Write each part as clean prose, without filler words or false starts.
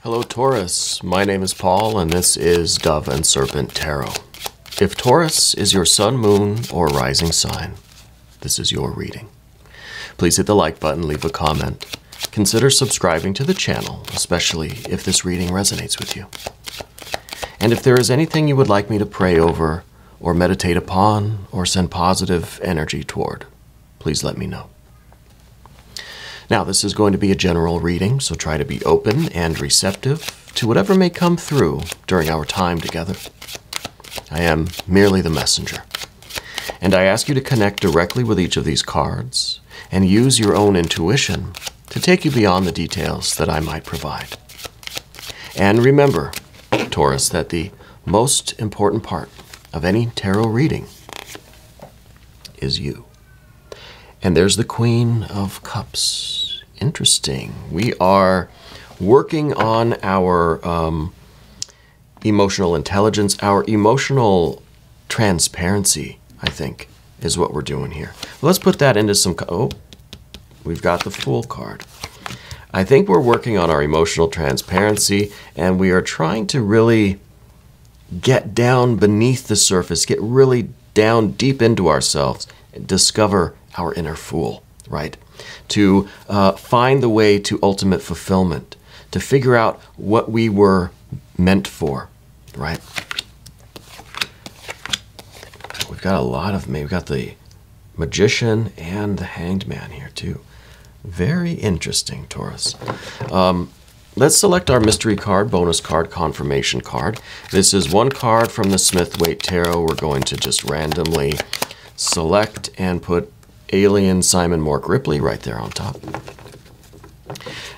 Hello Taurus, my name is Paul and this is Dove and Serpent Tarot. If Taurus is your sun, moon, or rising sign, this is your reading. Please hit the like button, leave a comment. Consider subscribing to the channel, especially if this reading resonates with you. And if there is anything you would like me to pray over, or meditate upon, or send positive energy toward, please let me know. Now, this is going to be a general reading, so try to be open and receptive to whatever may come through during our time together. I am merely the messenger, and I ask you to connect directly with each of these cards and use your own intuition to take you beyond the details that I might provide. And remember, Taurus, that the most important part of any tarot reading is you. And there's the Queen of Cups. Interesting. We are working on our emotional intelligence, our emotional transparency, I think, is what we're doing here. Let's put that into some... Oh, we've got the Fool card. I think we're working on our emotional transparency, and we are trying to really get down beneath the surface, get really down deep into ourselves, and discover our inner fool, right? To find the way to ultimate fulfillment, to figure out what we were meant for, right? We've got a lot of, we've got the Magician and the Hanged Man here too. Very interesting, Taurus. Let's select our mystery card, bonus card, confirmation card. This is one card from the Smith-Waite Tarot. We're going to just randomly select and put Alien Simon Mork Ripley right there on top.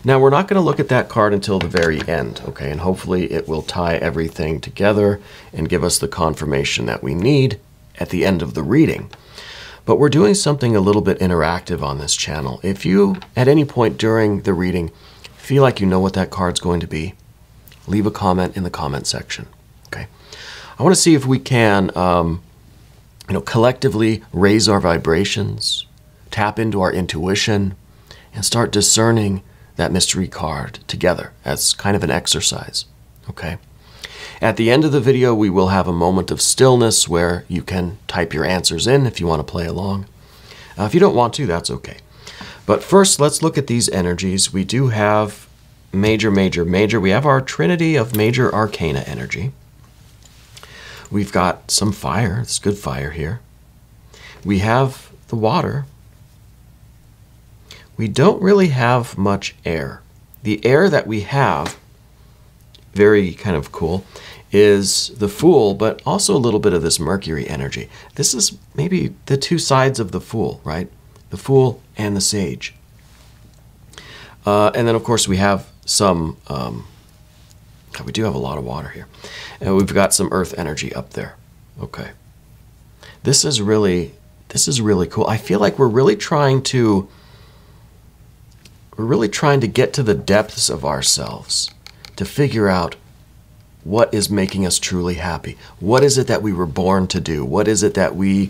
Now, we're not going to look at that card until the very end, okay? And hopefully it will tie everything together and give us the confirmation that we need at the end of the reading. But we're doing something a little bit interactive on this channel. If you, at any point during the reading, feel like you know what that card's going to be, leave a comment in the comment section, okay? I want to see if we can collectively raise our vibrations, tap into our intuition, and start discerning that mystery card together as kind of an exercise, okay? At the end of the video, we will have a moment of stillness where you can type your answers in if you want to play along. If you don't want to, that's okay. But first, let's look at these energies. We do have major, major, major. We have our trinity of major arcana energy. We've got some fire. It's good fire here. We have the water. We don't really have much air. The air that we have, very kind of cool, is the Fool, but also a little bit of this Mercury energy. This is maybe the two sides of the Fool, right? The Fool and the Sage. And then, of course, we have some... we do have a lot of water here. And we've got some earth energy up there. Okay. This is really cool. I feel like we're really trying to get to the depths of ourselves, to figure out what is making us truly happy. What is it that we were born to do? What is it that we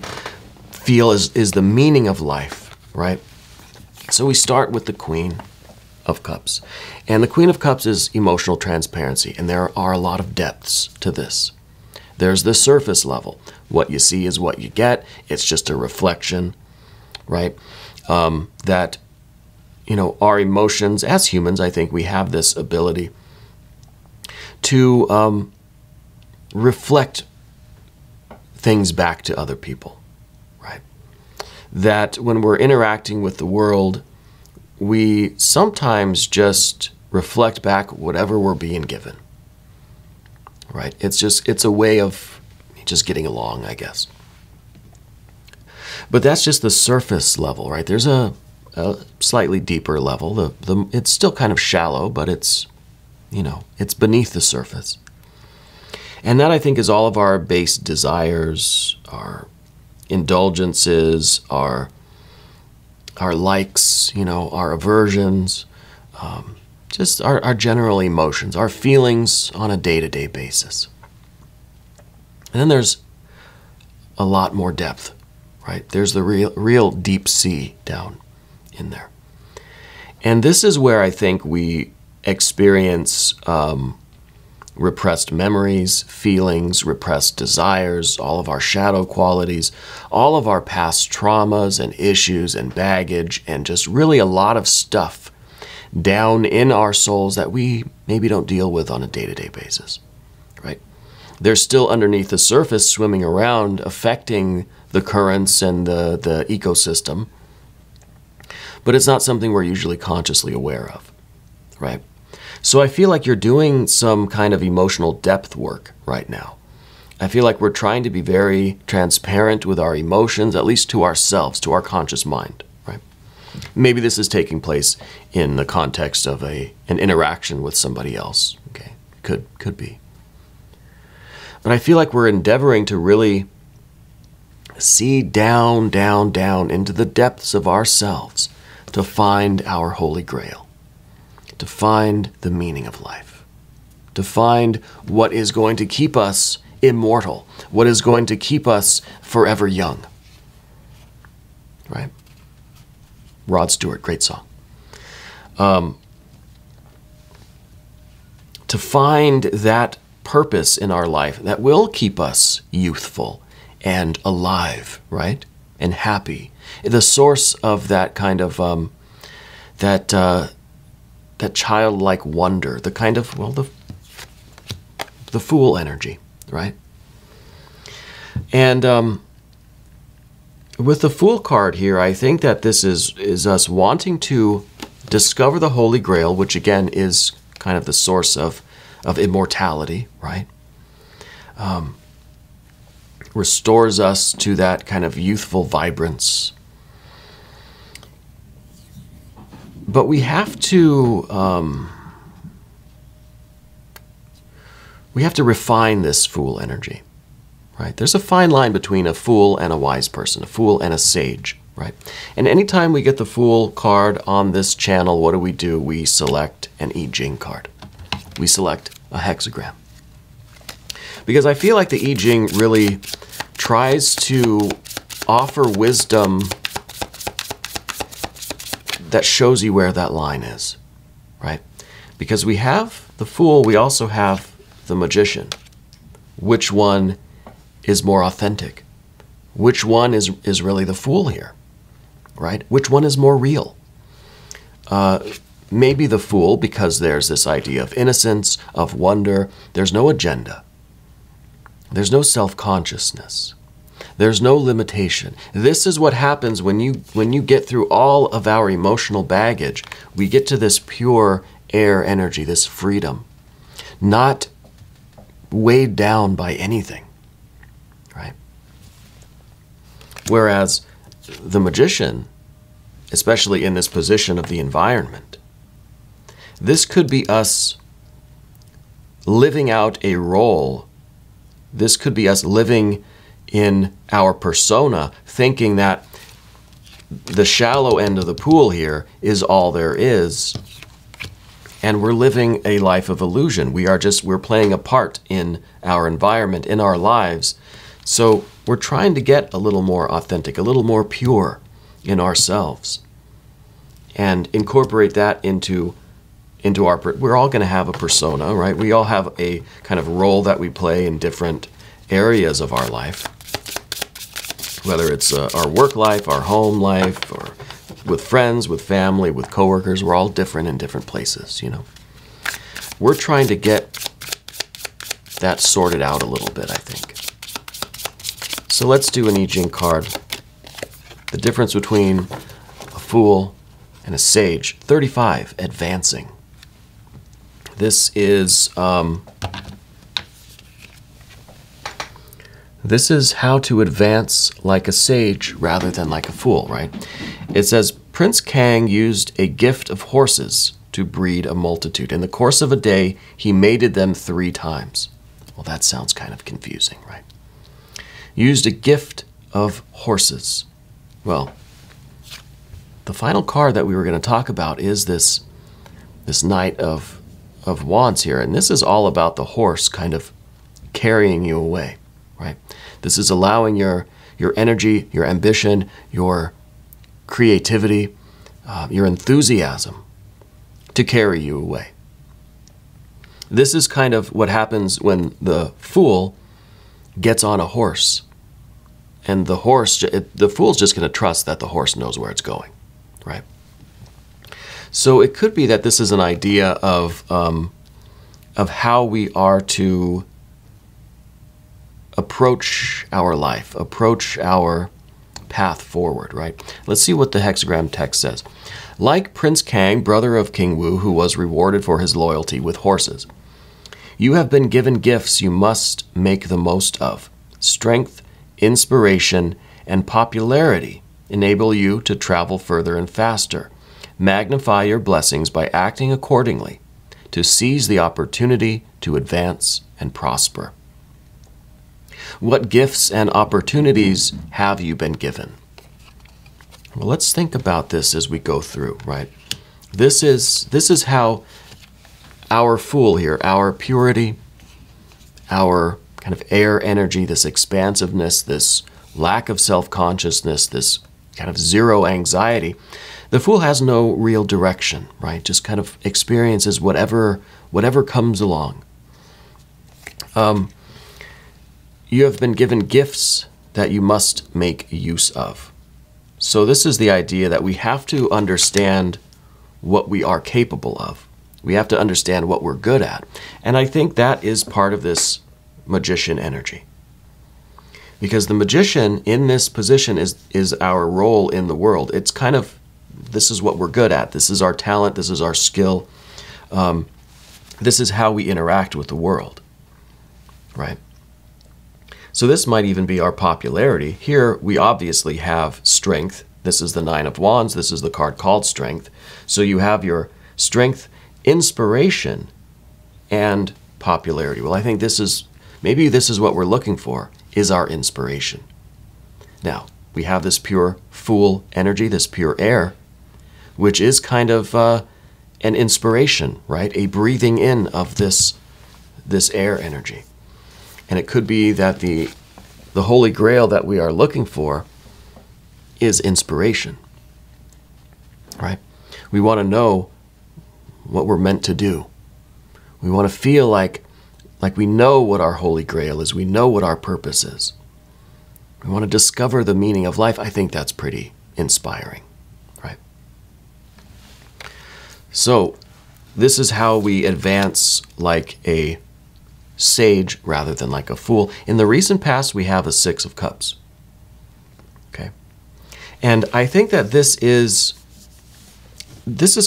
feel is the meaning of life, right? So we start with the Queen of Cups. And the Queen of Cups is emotional transparency, and there are a lot of depths to this. There's the surface level. What you see is what you get. It's just a reflection, right? That, our emotions, as humans, I think we have this ability to reflect things back to other people, right? That when we're interacting with the world, we sometimes just reflect back whatever we're being given, right? It's a way of just getting along, I guess. But that's just the surface level, right? There's a slightly deeper level. It's still kind of shallow, but it's, it's beneath the surface. And that, I think, is all of our base desires, our indulgences, our likes, our aversions, just our general emotions, our feelings on a day-to-day basis. And then there's a lot more depth, right? There's the real deep sea down in there. And this is where I think we experience repressed memories, feelings, repressed desires, all of our shadow qualities, all of our past traumas and issues and baggage, and just really a lot of stuff down in our souls that we maybe don't deal with on a day-to-day basis, right? They're still underneath the surface, swimming around, affecting the currents and the ecosystem, but it's not something we're usually consciously aware of, right? So I feel like you're doing some kind of emotional depth work right now. I feel like we're trying to be very transparent with our emotions, at least to ourselves, to our conscious mind, right? Maybe this is taking place in the context of an interaction with somebody else, okay? Could be. But I feel like we're endeavoring to really see down, down, down into the depths of ourselves to find our Holy Grail, to find the meaning of life, to find what is going to keep us immortal, what is going to keep us forever young, right? Rod Stewart, great song. To find that purpose in our life that will keep us youthful and alive, right? And happy. The source of that kind of, that childlike wonder, the kind of, well, the fool energy, right? And with the Fool card here, I think that this is us wanting to discover the Holy Grail, which again is kind of the source of immortality, right? Restores us to that kind of youthful vibrance. But we have to refine this Fool energy, right? There's a fine line between a fool and a wise person, a fool and a sage, right? And anytime we get the Fool card on this channel, what do? We select an I Ching card. We select a hexagram. Because I feel like the I Ching really tries to offer wisdom that shows you where that line is, right? Because we have the Fool, we also have the Magician. Which one is more authentic? Which one is really the Fool here, right? Which one is more real? Maybe the Fool, because there's this idea of innocence, of wonder. There's no agenda. There's no self-consciousness. There's no limitation. This is what happens when you get through all of our emotional baggage. We get to this pure air energy, this freedom, not weighed down by anything, right? Whereas the Magician, especially in this position of the environment, this could be us living out a role. This could be us living in our persona, thinking that the shallow end of the pool here is all there is, and we're living a life of illusion. We're playing a part in our environment, in our lives. So we're trying to get a little more authentic, a little more pure in ourselves, and incorporate that into our, we're all going to have a persona, right? We all have a kind of role that we play in different areas of our life, whether it's our work life, our home life, or with friends, with family, with coworkers. We're all different in different places, you know. We're trying to get that sorted out a little bit, I think. So let's do an I Ching card. The difference between a Fool and a Sage. 35, advancing. This is how to advance like a sage rather than like a fool, right? It says, Prince Kang used a gift of horses to breed a multitude. In the course of a day, he mated them 3 times. Well, that sounds kind of confusing, right? Used a gift of horses. Well, the final card that we were going to talk about is this Knight of Wands here. And this is all about the horse kind of carrying you away, right? This is allowing your energy, your ambition, your creativity, your enthusiasm to carry you away, This is kind of what happens when the fool gets on a horse. And the fool's just going to trust that the horse knows where it's going, right? So it could be that this is an idea of how we are to approach our life, approach our path forward, right? Let's see what the hexagram text says. Like Prince Kang, brother of King Wu, who was rewarded for his loyalty with horses, you have been given gifts you must make the most of. Strength, inspiration, and popularity enable you to travel further and faster. Magnify your blessings by acting accordingly to seize the opportunity to advance and prosper. What gifts and opportunities have you been given? Well, let's think about this as we go through, right? This is how our fool here, our purity, our kind of air energy, this expansiveness, this lack of self-consciousness, this kind of zero anxiety, the fool has no real direction, right? Just kind of experiences whatever comes along. You have been given gifts that you must make use of. So this is the idea that we have to understand what we are capable of. We have to understand what we're good at. And I think that is part of this magician energy. Because the magician in this position is our role in the world. It's kind of, this is what we're good at. This is our talent. This is our skill. This is how we interact with the world, right? So this might even be our popularity. Here we obviously have strength. This is the Nine of Wands. This is the card called Strength. So you have your strength, inspiration, and popularity. Well, I think maybe this is what we're looking for, is our inspiration. Now, we have this pure fool energy, this pure air, which is kind of an inspiration, right? A breathing in of this air energy. And it could be that the holy grail that we are looking for is inspiration, right? We want to know what we're meant to do. We want to feel like we know what our holy grail is. We know what our purpose is. We want to discover the meaning of life. I think that's pretty inspiring, right? So this is how we advance like a sage rather than like a fool. In the recent past, we have a Six of Cups. Okay. And I think that this is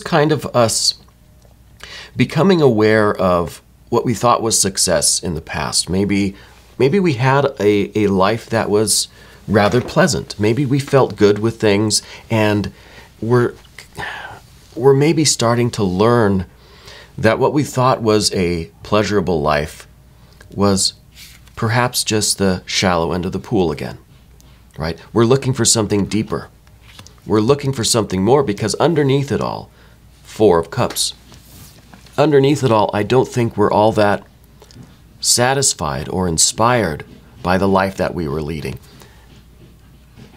kind of us becoming aware of what we thought was success in the past. Maybe we had a life that was rather pleasant. Maybe we felt good with things, and we're maybe starting to learn that what we thought was a pleasurable life was perhaps just the shallow end of the pool again, right? We're looking for something deeper. We're looking for something more, because underneath it all, Four of Cups, underneath it all, I don't think we're all that satisfied or inspired by the life that we were leading.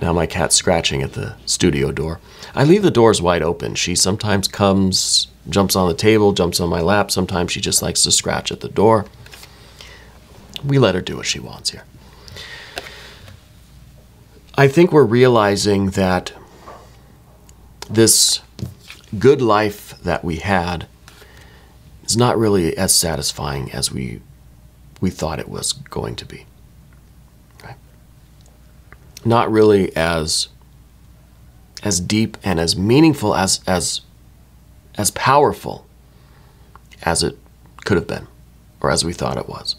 Now my cat's scratching at the studio door. I leave the doors wide open. She sometimes comes, jumps on the table, jumps on my lap. Sometimes she just likes to scratch at the door. We let her do what she wants here. I think we're realizing that this good life that we had is not really as satisfying as we thought it was going to be. Right? Not really as deep and as meaningful, as powerful as it could have been, or as we thought it was.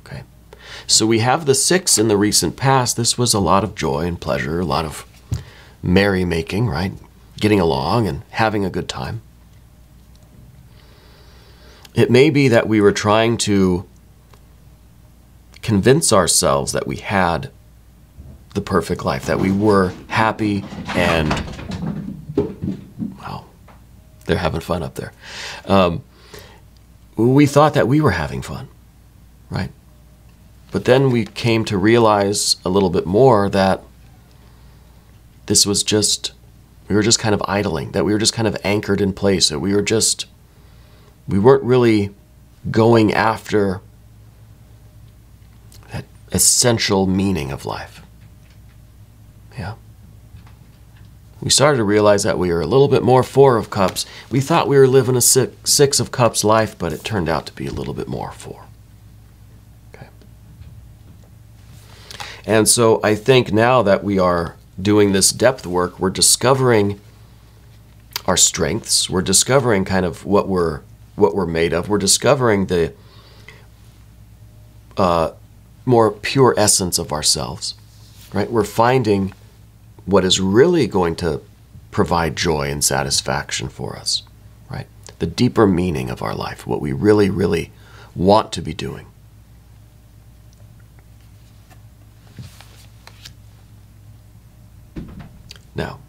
Okay? So we have the Six in the recent past. This was a lot of joy and pleasure, a lot of merrymaking, right? Getting along and having a good time. It may be that we were trying to convince ourselves that we had the perfect life, that we were happy, and, wow, they're having fun up there. We thought that we were having fun, right? But then we came to realize a little bit more that this was just, we were just kind of idling, that we were just kind of anchored in place, that we weren't really going after that essential meaning of life. Yeah. We started to realize that we were a little bit more Four of Cups. We thought we were living a Six of Cups life, but it turned out to be a little bit more Four. Okay. And so I think now that we are doing this depth work, we're discovering our strengths. We're discovering kind of what we're made of. We're discovering the more pure essence of ourselves, right? We're finding what is really going to provide joy and satisfaction for us, right? The deeper meaning of our life, what we really, really want to be doing. Now,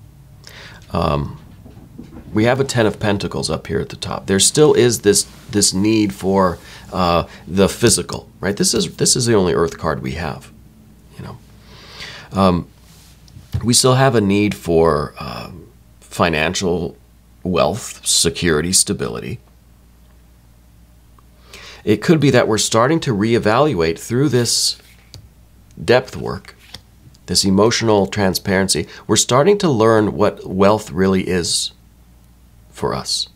we have a Ten of Pentacles up here at the top. There still is this need for the physical, right? This is the only Earth card we have, you know. We still have a need for financial wealth, security, stability. It could be that we're starting to reevaluate through this depth work, this emotional transparency. We're starting to learn what wealth really is for us.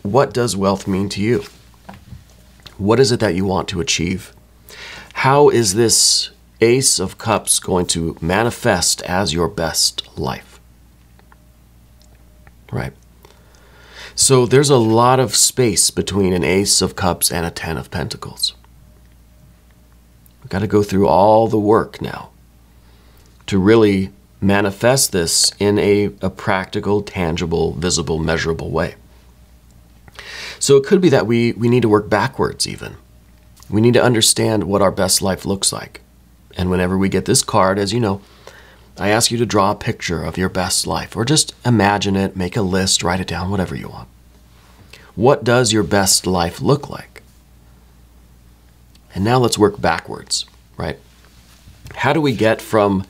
What does wealth mean to you? What is it that you want to achieve? How is this Ace of Cups going to manifest as your best life? Right? So there's a lot of space between an Ace of Cups and a Ten of Pentacles. We've got to go through all the work now to really manifest this in a practical, tangible, visible, measurable way. So it could be that we need to work backwards even. We need to understand what our best life looks like. And whenever we get this card, as you know, I ask you to draw a picture of your best life, or just imagine it, make a list, write it down, whatever you want. What does your best life look like? And now let's work backwards, right? How do we get from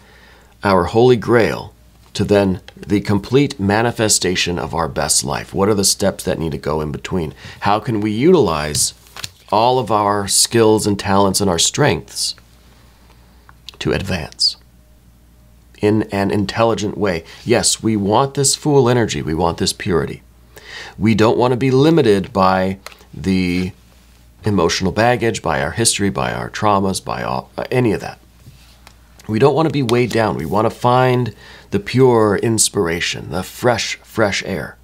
our holy grail to then the complete manifestation of our best life? What are the steps that need to go in between? How can we utilize all of our skills and talents and our strengths to advance in an intelligent way? Yes, we want this Fool energy. We want this purity. We don't want to be limited by the emotional baggage, by our history, by our traumas, by any of that. We don't want to be weighed down. We want to find the pure inspiration, the fresh air.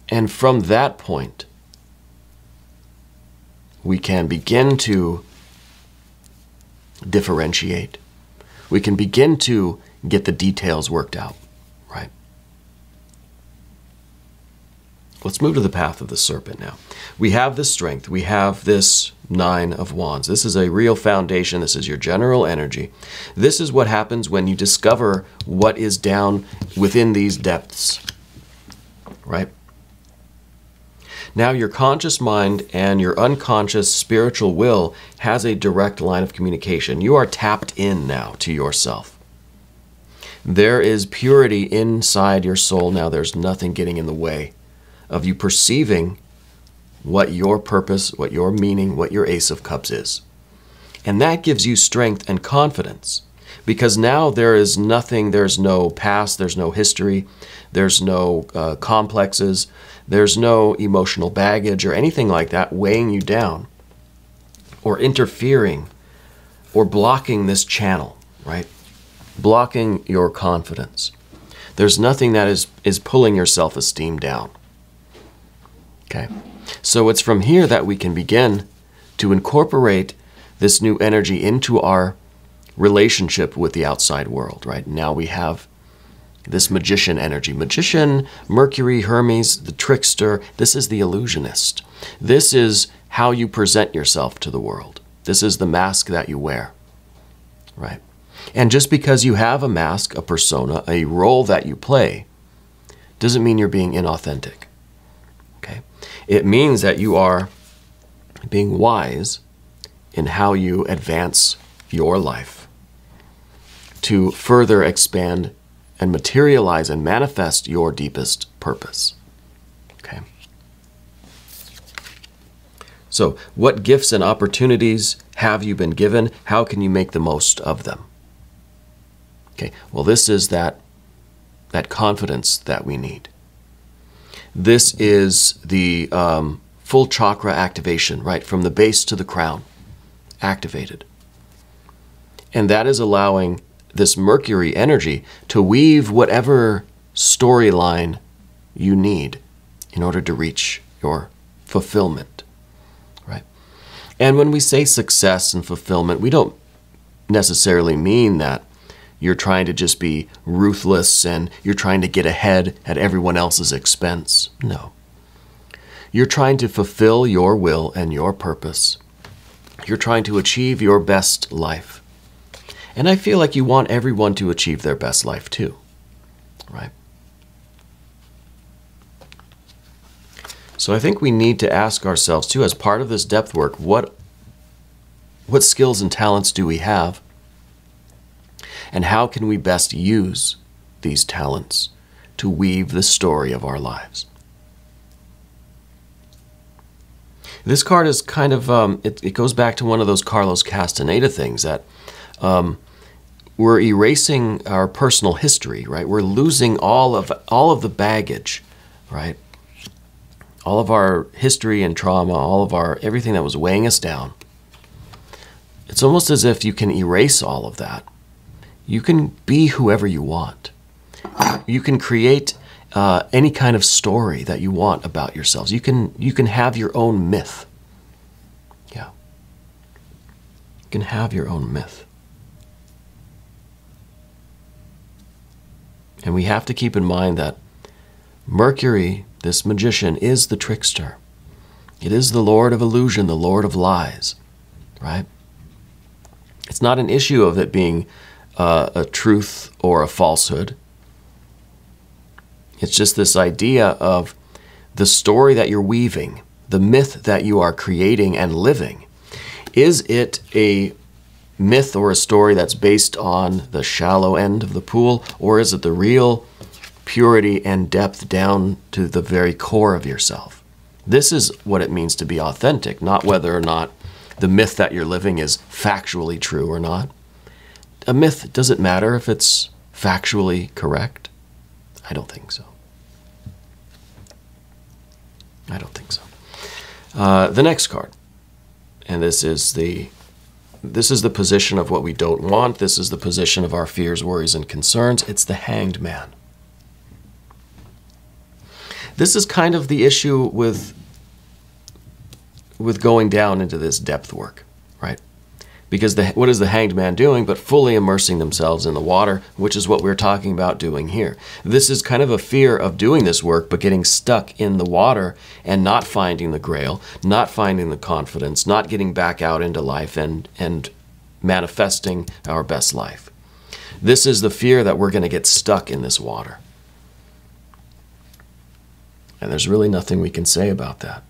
And from that point, we can begin to differentiate. We can begin to get the details worked out, right? Let's move to the path of the serpent now. We have this strength. We have this Nine of Wands. This is a real foundation. This is your general energy. This is what happens when you discover what is down within these depths, right? Now your conscious mind and your unconscious spiritual will has a direct line of communication. You are tapped in now to yourself. There is purity inside your soul now. There's nothing getting in the way of you perceiving what your purpose, what your meaning, what your Ace of Cups is. And that gives you strength and confidence, because now there is nothing, there's no past, there's no history, there's no complexes, there's no emotional baggage or anything like that weighing you down or interfering or blocking this channel, right? Blocking your confidence. There's nothing that is pulling your self-esteem down. Okay? So it's from here that we can begin to incorporate this new energy into our relationship with the outside world, right? Now we have this magician energy. Magician, Mercury, Hermes, the trickster. This is the illusionist. This is how you present yourself to the world. This is the mask that you wear, right? And just because you have a mask, a persona, a role that you play, doesn't mean you're being inauthentic, okay? It means that you are being wise in how you advance your life to further expand and materialize and manifest your deepest purpose, So what gifts and opportunities have you been given? How can you make the most of them? Okay, well, this is that confidence that we need. This is the full chakra activation, right? From the base to the crown, activated. And that is allowing this Mercury energy to weave whatever storyline you need in order to reach your fulfillment, right? And when we say success and fulfillment, we don't necessarily mean that you're trying to just be ruthless and you're trying to get ahead at everyone else's expense. No. You're trying to fulfill your will and your purpose. You're trying to achieve your best life. And I feel like you want everyone to achieve their best life too, right? So I think we need to ask ourselves too, as part of this depth work, what skills and talents do we have? And how can we best use these talents to weave the story of our lives? This card is kind of, it goes back to one of those Carlos Castaneda things that we're erasing our personal history, right? We're losing all of the baggage, right? All of our history and trauma, all of everything that was weighing us down. It's almost as if you can erase all of that. You can be whoever you want. You can create any kind of story that you want about yourselves. You can have your own myth. Yeah. You can have your own myth. And we have to keep in mind that Mercury, this magician, is the trickster. It is the Lord of illusion, the Lord of lies, right? It's not an issue of it being a truth or a falsehood. It's just this idea of the story that you're weaving, the myth that you are creating and living. Is it a myth or a story that's based on the shallow end of the pool, or is it the real purity and depth down to the very core of yourself? This is what it means to be authentic, not whether or not the myth that you're living is factually true or not. A myth, does it matter if it's factually correct? I don't think so. I don't think so. The next card, and this is the position of what we don't want. This is the position of our fears, worries, and concerns. It's the Hanged Man. This is kind of the issue with going down into this depth work, right? Because what is the Hanged Man doing but fully immersing themselves in the water, which is what we're talking about doing here. This is kind of a fear of doing this work but getting stuck in the water and not finding the grail, not finding the confidence, not getting back out into life and manifesting our best life. This is the fear that we're going to get stuck in this water. And there's really nothing we can say about that.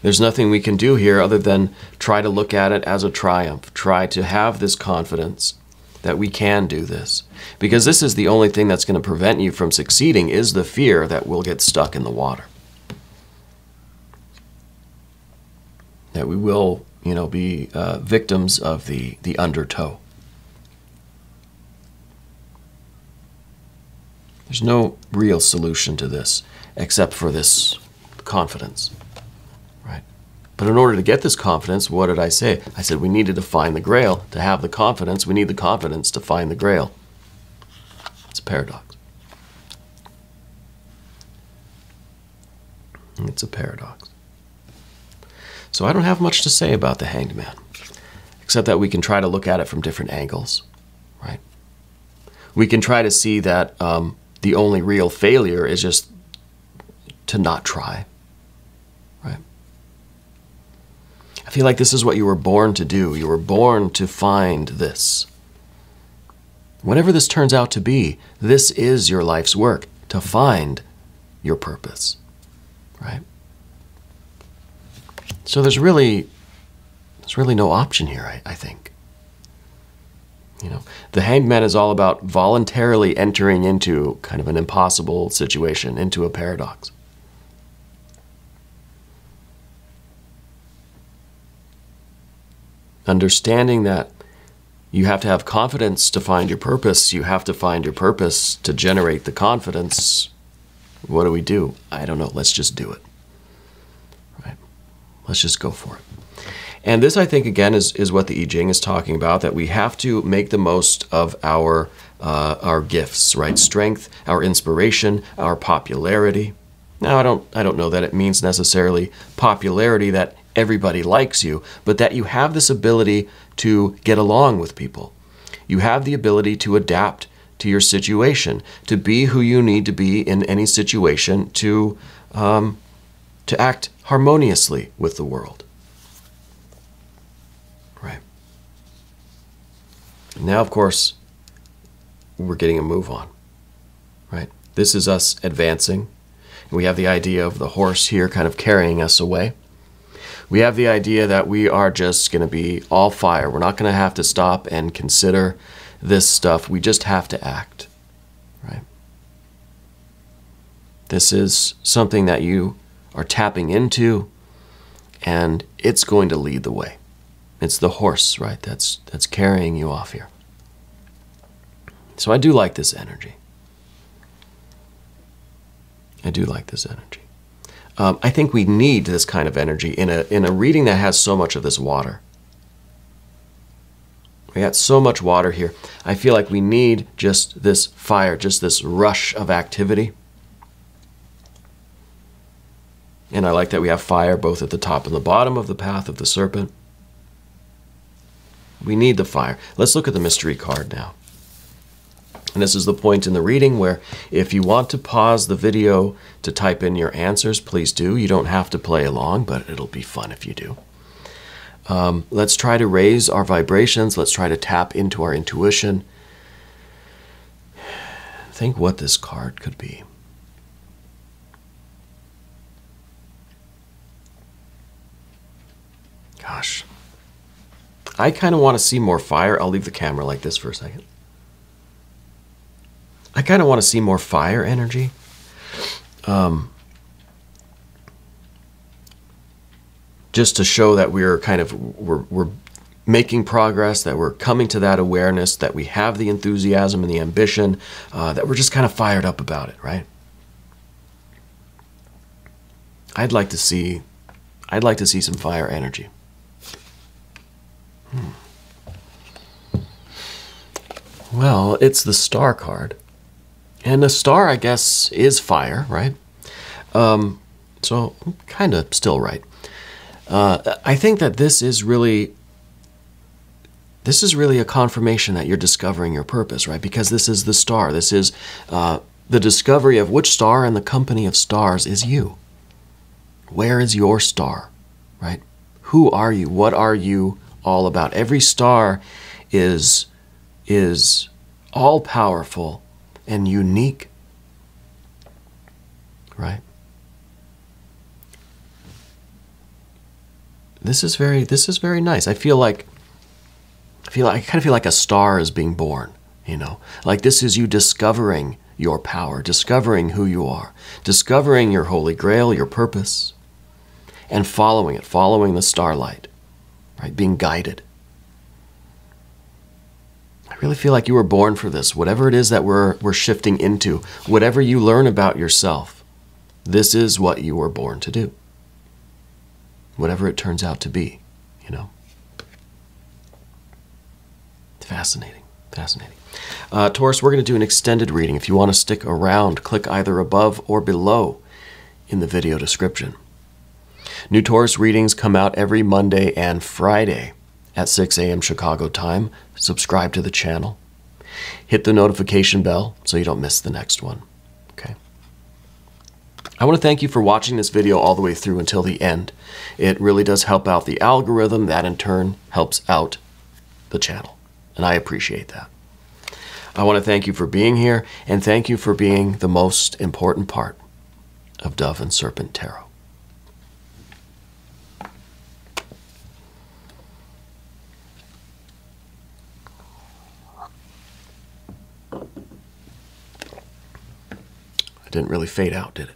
There's nothing we can do here other than try to look at it as a triumph. Try to have this confidence that we can do this. Because this is the only thing that's going to prevent you from succeeding, is the fear that we'll get stuck in the water. That we will, be victims of the undertow. There's no real solution to this except for this confidence. But in order to get this confidence, what did I say? I said we needed to find the grail. To have the confidence, we need the confidence to find the grail. It's a paradox. It's a paradox. So I don't have much to say about the Hanged Man, except that we can try to look at it from different angles, right? We can try to see that the only real failure is just to not try, right? I feel like this is what you were born to do. You were born to find this. Whatever this turns out to be, this is your life's work, to find your purpose, right? So there's really no option here, I think. The Hanged Man is all about voluntarily entering into kind of an impossible situation, into a paradox. Understanding that you have to have confidence to find your purpose. You have to find your purpose to generate the confidence. What do? I don't know. Let's just do it. Right? Let's just go for it. And this, I think, again, is what the I Ching is talking about, that we have to make the most of our gifts, right? Strength, our inspiration, our popularity. Now, I don't know that it means necessarily popularity that everybody likes you, but that you have this ability to get along with people. You have the ability to adapt to your situation, to be who you need to be in any situation, to act harmoniously with the world. Right. Now, of course, we're getting a move on. Right. This is us advancing. We have the idea of the horse here kind of carrying us away. We have the idea that we are just going to be all fire. We're not going to have to stop and consider this stuff. We just have to act. Right? This is something that you are tapping into, and it's going to lead the way. It's the horse, right? That's carrying you off here. So I do like this energy. I do like this energy. I think we need this kind of energy in a reading that has so much of this water. We got so much water here. I feel like we need just this fire, just this rush of activity. And I like that we have fire both at the top and the bottom of the path of the serpent. We need the fire. Let's look at the mystery card now. And this is the point in the reading where if you want to pause the video to type in your answers, please do. You don't have to play along, but it'll be fun if you do. Let's try to raise our vibrations. Let's try to tap into our intuition. Think what this card could be. Gosh. I kind of want to see more fire. I'll leave the camera like this for a second. I kind of want to see more fire energy. Just to show that we're making progress, that we're coming to that awareness, that we have the enthusiasm and the ambition, that we're just kind of fired up about it, right? I'd like to see some fire energy. Well, it's the star card. And the star, I guess, is fire, right? So kind of still right. I think that this is really a confirmation that you're discovering your purpose, right? Because this is the star. This is the discovery of which star in the company of stars is you. Where is your star, right? Who are you? What are you all about? Every star is all-powerful and unique, right? This is very nice. I kind of feel like a star is being born, you know? Like this is you discovering your power, discovering who you are, discovering your holy grail, your purpose, and following it, following the starlight, right? Being guided. I really feel like you were born for this. Whatever it is that we're shifting into, whatever you learn about yourself, this is what you were born to do. Whatever it turns out to be, you know. Fascinating, fascinating. Taurus, we're going to do an extended reading. If you want to stick around, click either above or below in the video description. New Taurus readings come out every Monday and Friday at 6 a.m. Chicago time. Subscribe to the channel. Hit the notification bell so you don't miss the next one. Okay. I want to thank you for watching this video all the way through until the end. It really does help out the algorithm. That in turn helps out the channel. And I appreciate that. I want to thank you for being here and thank you for being the most important part of Dove and Serpent Tarot. It didn't really fade out, did it?